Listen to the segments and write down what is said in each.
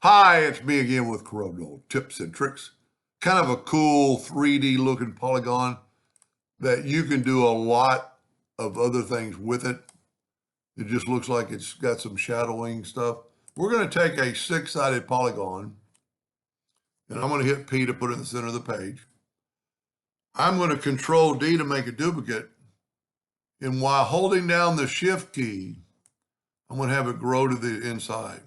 Hi, it's me again with Corel tips and tricks. Kind of a cool 3D looking polygon that you can do a lot of other things with it. It just looks like it's got some shadowing stuff. We're going to take a six-sided polygon and I'm going to hit P to put it in the center of the page. I'm going to Control D to make a duplicate. And while holding down the Shift key, I'm going to have it grow to the inside.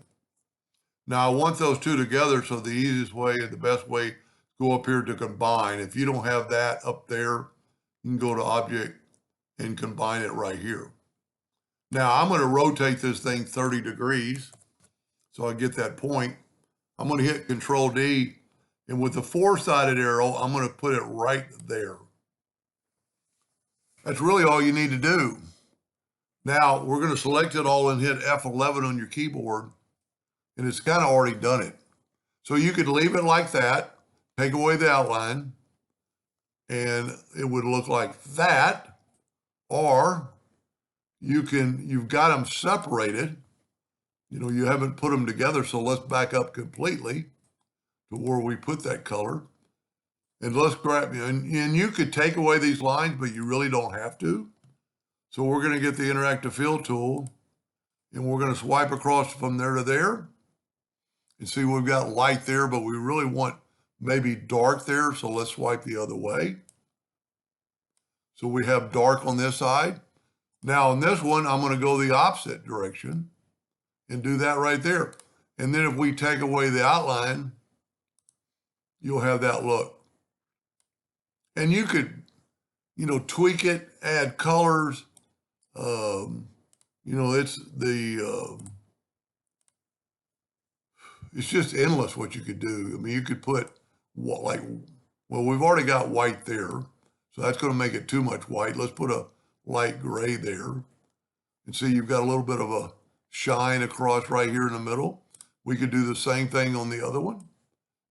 Now I want those two together, so the easiest way and the best way, go up here to combine. If you don't have that up there, you can go to Object and combine it right here. Now I'm going to rotate this thing 30 degrees so I get that point. I'm going to hit Control D, and with the four-sided arrow, I'm going to put it right there. That's really all you need to do. Now we're going to select it all and hit F11 on your keyboard, and it's kind of already done it. So you could leave it like that, take away the outline, and it would look like that, or you've got them separated. You haven't put them together, so let's back up completely to where we put that color. And let's grab, and you could take away these lines, but you really don't have to. So we're going to get the interactive fill tool, and we're going to swipe across from there to there. And see, we've got light there, but we really want maybe dark there, so let's swipe the other way. So we have dark on this side. Now on this one, I'm going to go the opposite direction and do that right there. And then if we take away the outline, you'll have that look. And you could, tweak it, add colors. It's just endless what you could do. I mean, you could put we've already got white there, so that's going to make it too much white. Let's put a light gray there. And see, you've got a little bit of a shine across right here in the middle. We could do the same thing on the other one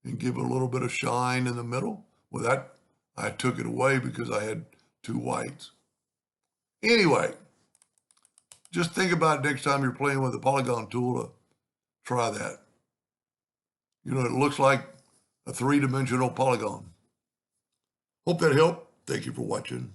and give it a little bit of shine in the middle. Well, that I took it away because I had two whites. Anyway, just think about it next time you're playing with the Polygon tool to try that. It looks like a three-dimensional polygon. Hope that helped. Thank you for watching.